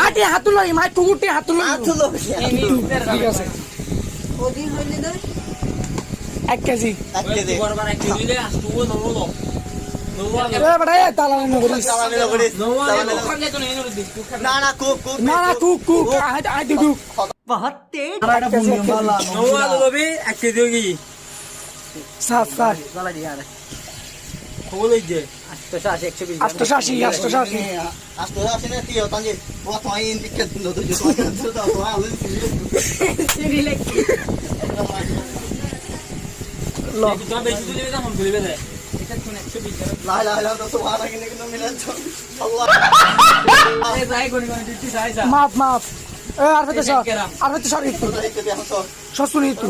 আটে হাত লই মাই কুকুরটি হাত লই ঠিক আছে 1 কেজি এ বড় এ তালানি নগরিস না না কুক না না কুক আই দুদু बहुत तेज সাত সাত গলা দিয়া রে 880 880 আস্তো আসে না তিও তানজি ও তো আইন দিকে নদু জো তো তো আলো লা লা লা তো সুবহানা কিন্তু মিলে তো আল্লাহ মাপ মাপ এ আর ফেতে সর একটু সসুনি একটু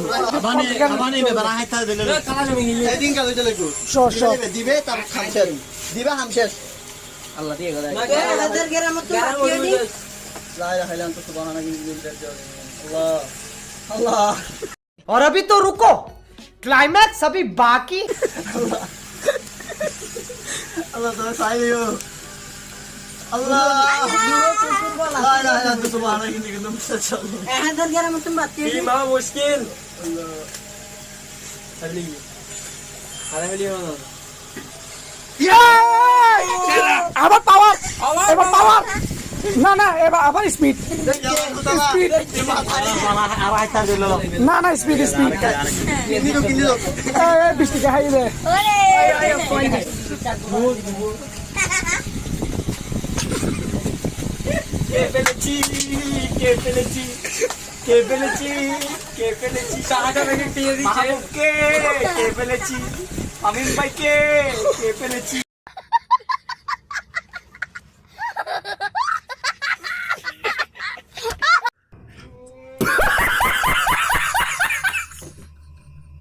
এদিন কাল হইতে লাগো সর দিবে তার খামশেষ দিবে হামশেষ अल्लाह दिए गदा লা ইলাহা ইল্লাল্লাহ তো সুবহানা কিন্তু আল্লাহ আল্লাহ और अभी तो रुको क्लाइमैक्स अभी बाकी আল্লাহ তো সাইয়ো আল্লাহ লা ইলাহা ইল্লাল্লাহ তো সুবহানা কিন্তু চলে আবার পাওয়ার এবার পাওয়ার না না এবার আবার স্পিড না না স্পিড বৃষ্টিকে হাই দে আমিন ভাই কে পেলেছি